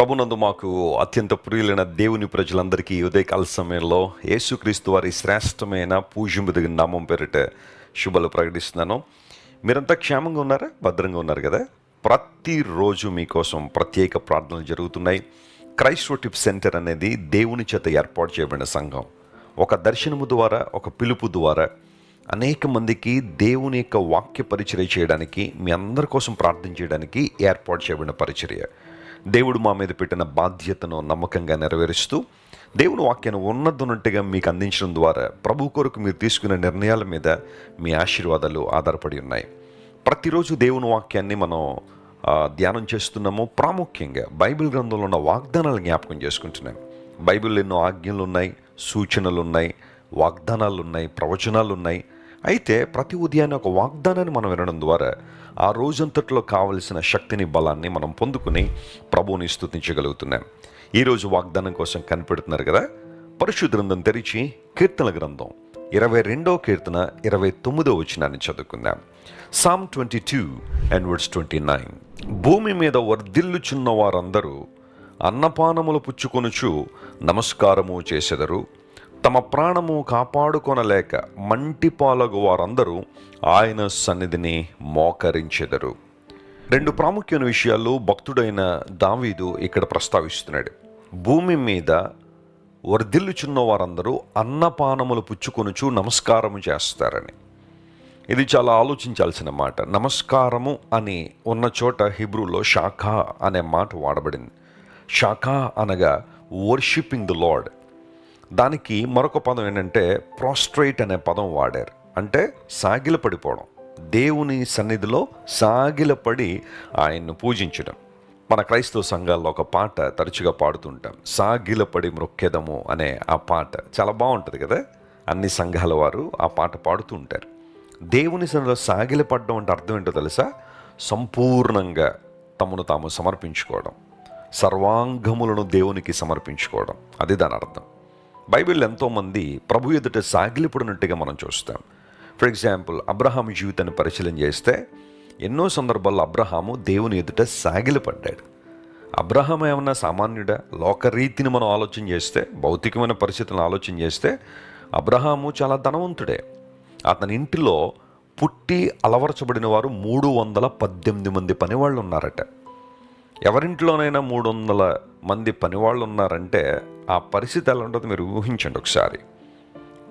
ప్రభునందు మాకు అత్యంత ప్రియులైన దేవుని ప్రజలందరికీ ఉదయకాల సమయంలో యేసుక్రీస్తు వారి శ్రేష్టమైన పూజ్యముదిగిన నామం పేరిట శుభాలు ప్రకటిస్తున్నాను. మీరంతా క్షేమంగా ఉన్నారా? భద్రంగా ఉన్నారు కదా? ప్రతిరోజు మీకోసం ప్రత్యేక ప్రార్థనలు జరుగుతున్నాయి. క్రైస్ట్ వర్షిప్ సెంటర్ అనేది దేవుని చేత ఏర్పాటు చేయబడిన సంఘం. ఒక దర్శనము ద్వారా, ఒక పిలుపు ద్వారా అనేక మందికి దేవుని యొక్క వాక్య పరిచర్య చేయడానికి, మీ అందరి కోసం ప్రార్థన చేయడానికి ఏర్పాటు చేయబడిన పరిచర్య. దేవుడు మా మీద పెట్టిన బాధ్యతను నమ్మకంగా నెరవేరుస్తూ దేవుని వాక్యాన్ని ఉన్నట్టుగా మీకు అందించడం ద్వారా ప్రభు కొరకు మీరు తీసుకునే నిర్ణయాల మీద మీ ఆశీర్వాదాలు ఆధారపడి ఉన్నాయి. ప్రతిరోజు దేవుని వాక్యాన్ని మనం ధ్యానం చేస్తున్నాము. ప్రాముఖ్యంగా బైబిల్ గ్రంథంలో ఉన్న వాగ్దానాలు జ్ఞాపకం చేసుకుంటున్నాం. బైబిల్లో ఎన్నో ఆజ్ఞలు ఉన్నాయి, సూచనలు ఉన్నాయి, వాగ్దానాలు ఉన్నాయి, ప్రవచనాలు ఉన్నాయి. అయితే ప్రతి ఉదయాన్నే ఒక వాగ్దానాన్ని మనం వినడం ద్వారా ఆ రోజంతట్లో కావలసిన శక్తిని, బలాన్ని మనం పొందుకుని ప్రభువుని స్తుతించగలుగుతున్నాం. ఈరోజు వాగ్దానం కోసం కనిపెడుతున్నారు కదా? పరిశుద్ధ గ్రంథం తెరిచి కీర్తనల గ్రంథం 22వ కీర్తన 29వ వచనాన్ని చదువుకుందాం. Psalm 22 and verse 29. భూమి మీద వర్ధిల్లుచున్న వారందరూ అన్నపానములు పుచ్చుకొనుచు నమస్కారము చేసెదరు. తమ ప్రాణము కాపాడుకొనలేక మంటిపాలగు వారందరూ ఆయన సన్నిధిని మోకరించెదరు. రెండు ప్రాముఖ్యమైన విషయాలు భక్తుడైన దావీదు ఇక్కడ ప్రస్తావిస్తున్నాడు. భూమి మీద వర్ధిల్లుచున్న వారందరూ అన్నపానములు పుచ్చుకొనుచు నమస్కారము చేస్తారని. ఇది చాలా ఆలోచించాల్సిన మాట. నమస్కారము అని ఉన్న చోట హిబ్రూలో షాఖా అనే మాట వాడబడింది. షాఖా అనగా వర్షిపింగ్ ద లార్డ్. దానికి మరొక పదం ఏంటంటే ప్రాస్ట్రేట్ అనే పదం వాడారు. అంటే సాగిలపడిపోవడం, దేవుని సన్నిధిలో సాగిలపడి ఆయన్ను పూజించడం. మన క్రైస్తవ సంఘాల్లో ఒక పాట తరచుగా పాడుతుంటాం, సాగిలపడి మ్రొక్కెదము అనే ఆ పాట. చాలా బాగుంటుంది కదా? అన్ని సంఘాల వారు ఆ పాట పాడుతూ ఉంటారు. దేవుని సన్నిధిలో సాగిలపడడం అంటే అర్థం ఏంటో తెలుసా? సంపూర్ణంగా తమను తాము సమర్పించుకోవడం, సర్వాంగములను దేవునికి సమర్పించుకోవడం, అది దాని అర్థం. బైబిల్ ఎంతోమంది ప్రభు ఎదుట సాగిలిపడినట్టుగా మనం చూస్తాం. ఫర్ ఎగ్జాంపుల్, అబ్రహాం జీవితాన్ని పరిశీలన చేస్తే ఎన్నో సందర్భాల్లో అబ్రహాము దేవుని ఎదుట సాగిలిపడ్డాడు. అబ్రహాం ఏమన్నా సామాన్యుడా? లోకరీతిని మనం ఆలోచన చేస్తే, భౌతికమైన పరిస్థితులను ఆలోచన చేస్తే అబ్రహాము చాలా ధనవంతుడే. అతని ఇంటిలో పుట్టి అలవరచబడిన వారు 318 మంది పనివాళ్ళు ఉన్నారట. ఎవరింట్లోనైనా 300 మంది పనివాళ్ళు ఉన్నారంటే ఆ పరిస్థితి ఎలా ఉంటుందో మీరు ఊహించండి ఒకసారి.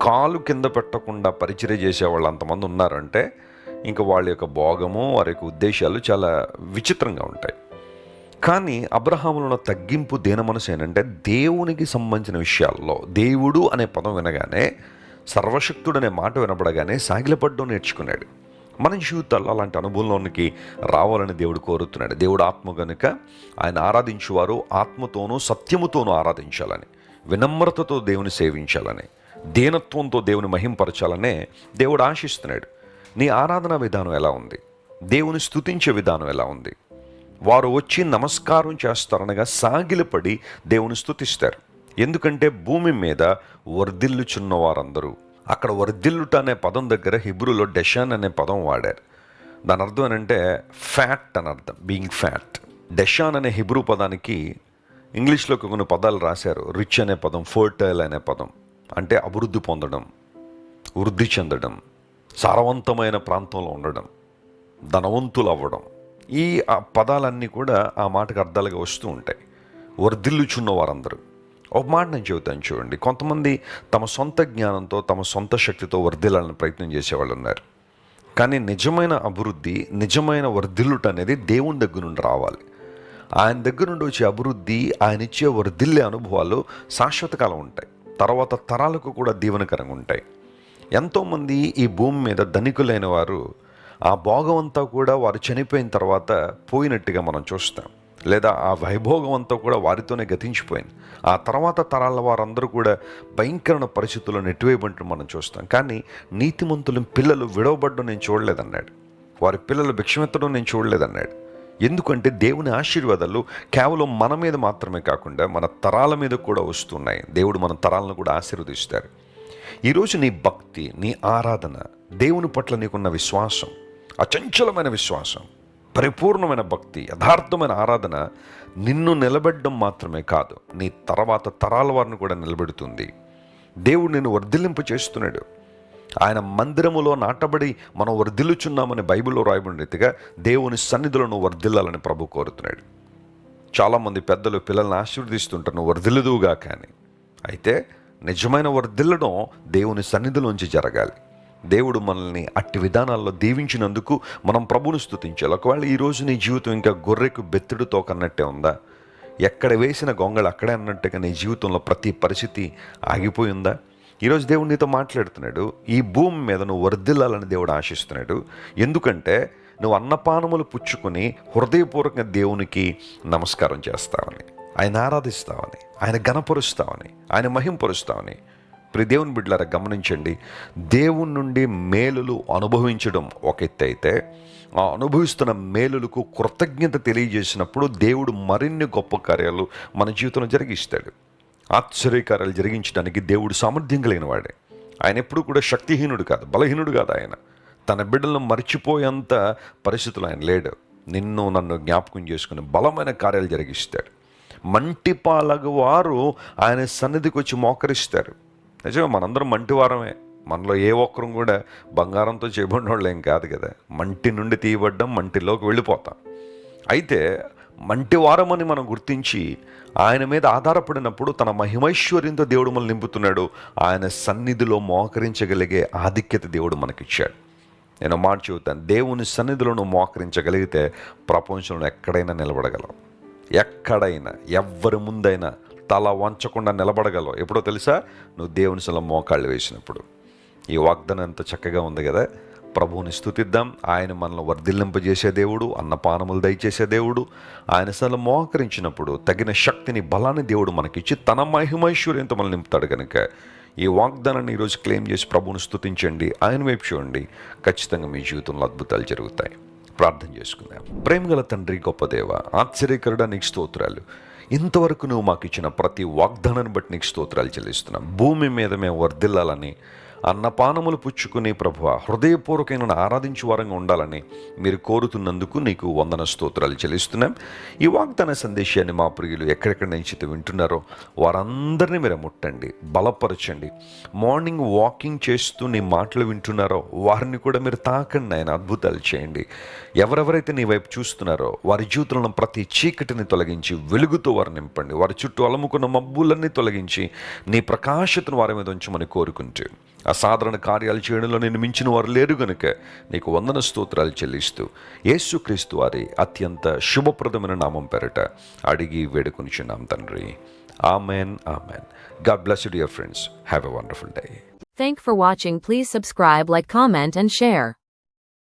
కాలు కింద పెట్టకుండా పరిచర్య చేసేవాళ్ళు అంతమంది ఉన్నారంటే ఇంకా వాళ్ళ యొక్క భోగము, వారి యొక్క ఉద్దేశాలు చాలా విచిత్రంగా ఉంటాయి. కానీ అబ్రహాములో ఉన్న తగ్గింపు, దేని మనసు ఏంటంటే దేవునికి సంబంధించిన విషయాల్లో దేవుడు అనే పదం వినగానే, సర్వశక్తుడు అనే మాట వినబడగానే సాగిలపడ్డం నేర్చుకున్నాడు. మన జీవితాల్లో అలాంటి అనుభవంలోనికి రావాలని దేవుడు కోరుతున్నాడు. దేవుడు ఆత్మ కనుక ఆయన ఆరాధించువారు ఆత్మతోనూ సత్యముతోనూ ఆరాధించాలని, వినమ్రతతో దేవుని సేవించాలని, దీనత్వంతో దేవుని మహింపరచాలనే దేవుడు ఆశిస్తున్నాడు. నీ ఆరాధన విధానం ఎలా ఉంది? దేవుని స్తుతించే విధానం ఎలా ఉంది? వారు వచ్చి నమస్కారం చేస్తారనగా సాగిలపడి దేవుని స్తుతిస్తారు. ఎందుకంటే భూమి మీద వర్ధిల్లుచున్న వారందరూ, అక్కడ వర్ధిల్లుట అనే పదం దగ్గర హిబ్రూలో డెషాన్ అనే పదం వాడారు. దాని అర్థం ఏంటంటే ఫ్యాట్ అని అర్థం, బీయింగ్ ఫ్యాట్. డెషాన్ అనే హిబ్రూ పదానికి ఇంగ్లీష్లో కొన్ని పదాలు రాశారు. రిచ్ అనే పదం, ఫర్టైల్ అనే పదం, అంటే అభివృద్ధి పొందడం, వృద్ధి చెందడం, సారవంతమైన ప్రాంతంలో ఉండడం, ధనవంతులు అవ్వడం. ఈ పదాలన్నీ కూడా ఆ మాటకు అర్థాలుగా వస్తూ ఉంటాయి. వర్ధిల్లుచున్న వారందరూ. ఒక మాట నేను చెబుతాను చూడండి. కొంతమంది తమ సొంత జ్ఞానంతో, తమ సొంత శక్తితో వర్ధిల్లాలని ప్రయత్నం చేసేవాళ్ళు ఉన్నారు. కానీ నిజమైన అభివృద్ధి, నిజమైన వర్ధిల్లుట అనేది దేవుని దగ్గర నుండి రావాలి. ఆయన దగ్గర నుండి వచ్చే అభివృద్ధి, ఆయన ఇచ్చే వర్ధిల్లే అనుభవాలు శాశ్వత కాలం ఉంటాయి. తర్వాత తరాలకు కూడా దీవెనకరంగా ఉంటాయి. ఎంతోమంది ఈ భూమి మీద ధనికులైన వారు ఆ భోగం అంతా కూడా వారు చనిపోయిన తర్వాత పోయినట్టుగా మనం చూస్తాం. లేదా ఆ వైభోగం అంతా కూడా వారితోనే గతించిపోయింది. ఆ తర్వాత తరాల వారందరూ కూడా భయంకరమైన పరిస్థితుల్లో నెట్టివేయబడి మనం చూస్తాం. కానీ నీతిమంతుల పిల్లలు విడవబడ్డం నేను చూడలేదన్నాడు. వారి పిల్లలు భిక్షమెత్తడం నేను చూడలేదన్నాడు. ఎందుకంటే దేవుని ఆశీర్వాదాలు కేవలం మన మీద మాత్రమే కాకుండా మన తరాల మీద కూడా వస్తున్నాయి. దేవుడు మన తరాలను కూడా ఆశీర్వదిస్తారు. ఈరోజు నీ భక్తి, నీ ఆరాధన, దేవుని పట్ల నీకున్న విశ్వాసం, అచంచలమైన విశ్వాసం, పరిపూర్ణమైన భక్తి, యథార్థమైన ఆరాధన నిన్ను నిలబెట్టడం మాత్రమే కాదు, నీ తర్వాత తరాల వారిని కూడా నిలబెడుతుంది. దేవుడు నిన్ను వర్ధిల్లింపు చేస్తున్నాడు. ఆయన మందిరములో నాటబడి మనం వర్ధిల్లుచున్నామని బైబిల్లో రాయబడిన రీతిగా దేవుని సన్నిధిలో నువ్వు వర్ధిల్లాలని ప్రభు కోరుతున్నాడు. చాలామంది పెద్దలు పిల్లల్ని ఆశీర్వదిస్తుంటారు, నువ్వు వర్ధిల్లుదువుగా. కానీ అయితే నిజమైన వర్ధిల్లడం దేవుని సన్నిధిలోంచి జరగాలి. దేవుడు మనల్ని అట్టి విధానాల్లో దీవించినందుకు మనం ప్రభువును స్తుతించాలి. ఒకవేళ ఈరోజు నీ జీవితం ఇంకా గొర్రెకు బెత్తుడు తోకన్నట్టే ఉందా? ఎక్కడ వేసిన గొంగళి అక్కడే అన్నట్టుగా నీ జీవితంలో ప్రతి పరిస్థితి ఆగిపోయి ఉందా? ఈరోజు దేవుడు నీతో మాట్లాడుతున్నాడు. ఈ భూమి మీద నువ్వు వర్ధిల్లాలని దేవుడు ఆశిస్తున్నాడు. ఎందుకంటే నువ్వు అన్నపానములు పుచ్చుకొని హృదయపూర్వకంగా దేవునికి నమస్కారం చేస్తావని, ఆయన ఆరాధిస్తావని, ఆయన ఘనపరుస్తావని, ఆయన మహింపరుస్తావని. ప్రియ దేవుని బిడ్డలారా, గమనించండి, దేవుని నుండి మేలులు అనుభవించడం ఒక ఎత్తు అయితే, ఆ అనుభవిస్తున్న మేలులకు కృతజ్ఞత తెలియజేసినప్పుడు దేవుడు మరిన్ని గొప్ప కార్యాలు మన జీవితంలో జరిగిస్తాడు. ఆశ్చర్యకార్యాలు జరిగించడానికి దేవుడు సామర్థ్యం కలిగిన వాడే. ఆయన ఎప్పుడు కూడా శక్తిహీనుడు కాదు, బలహీనుడు కాదు. ఆయన తన బిడ్డలను మర్చిపోయేంత పరిస్థితులు ఆయన లేడు. నిన్ను నన్ను జ్ఞాపకం చేసుకుని బలమైన కార్యాలు జరిగిస్తాడు. మంటిపాలగు వారు ఆయన సన్నిధికి వచ్చి మోకరిస్తారు. నిజంగా మనందరం మంటివారమే. మనలో ఏ ఒక్కరు కూడా బంగారంతో చేయబడిన వాళ్ళు ఏం కాదు కదా. మంటి నుండి తీయబడ్డం, మంటిలోకి వెళ్ళిపోతాం. అయితే మంటివారమని మనం గుర్తించి ఆయన మీద ఆధారపడినప్పుడు తన మహిమైశ్వర్యంతో దేవుడు మనల్ని నింపుతున్నాడు. ఆయన సన్నిధిలో మోకరించగలిగే ఆధిక్యత దేవుడు మనకిచ్చాడు. నేను మాట చెబుతాను, దేవుని సన్నిధిలో నువ్వు మోకరించగలిగితే ప్రపంచంలో ఎక్కడైనా నిలబడగలవు. ఎక్కడైనా ఎవ్వరి ముందైనా తల వంచకుండా నిలబడగలవు. ఎప్పుడో తెలుసా? నువ్వు దేవుని సన్నిధిలో మోకాళ్ళు వేసినప్పుడు. ఈ వాగ్దానం ఎంత చక్కగా ఉంది కదా. ప్రభువుని స్తుతిద్దాం. ఆయన మనల్ని వర్ధిల్లింపజేసే దేవుడు, అన్నపానములు దయచేసే దేవుడు. ఆయన సన్నిధిలో మోకరించినప్పుడు తగిన శక్తిని, బలాన్ని దేవుడు మనకిచ్చి తన మహిమైశ్వర్యంతో మనల్ని నింపుతాడు. కనుక ఈ వాగ్దానాన్ని ఈరోజు క్లెయిమ్ చేసి ప్రభువుని స్తుతించండి, ఆయన వైపు చూడండి. ఖచ్చితంగా మీ జీవితంలో అద్భుతాలు జరుగుతాయి. ప్రార్థన చేసుకుందాం. ప్రేమగల తండ్రి, గొప్ప దేవ, ఆశ్చర్యకరుడా, నీకు స్తోత్రాలు. ఇంతవరకు నువ్వు మాకు ఇచ్చిన ప్రతి వాగ్దానాన్ని బట్టి నీకు స్తోత్రాలు చెల్లిస్తున్నాం. భూమి మీద మేము వర్ధిల్లాలని, అన్నపానములు పుచ్చుకుని ప్రభువా హృదయపూర్వకంగా ఆరాధించే వారంగా ఉండాలని మీరు కోరుతున్నందుకు నీకు వందన స్తోత్రాలు చెల్లిస్తున్నాం. ఈ వాగ్దాన సందేశాన్ని మా ప్రియులు ఎక్కడెక్కడ నుంచి వింటున్నారో వారందరినీ మీరు ముట్టండి, బలపరచండి. మార్నింగ్ వాకింగ్ చేస్తూ నీ మాటలు వింటున్నారో వారిని కూడా మీరు తాకండి, ఆయన అద్భుతాలు చేయండి. ఎవరెవరైతే నీ వైపు చూస్తున్నారో వారి జీవితంలో ప్రతి చీకటిని తొలగించి వెలుగుతో వారు నింపండి. వారి చుట్టూ అలముకున్న మబ్బులన్నీ తొలగించి నీ ప్రకాశతను వారి మీద ఉంచమని కోరుకుంటూ, అసాధారణ కార్యాలు చేయడంలో నేను మించిన వారు లేరు గనుక నీకు వందన స్తోత్రాలు చెల్లిస్తూ యేసుక్రీస్తు వారి అత్యంత శుభప్రదమైన నామం పేరట అడిగి వేడుకొనిచున్నాం తండ్రి. Amen, amen. God bless you, dear friends. Have a wonderful day. Thank for watching. Please subscribe, like, comment and share.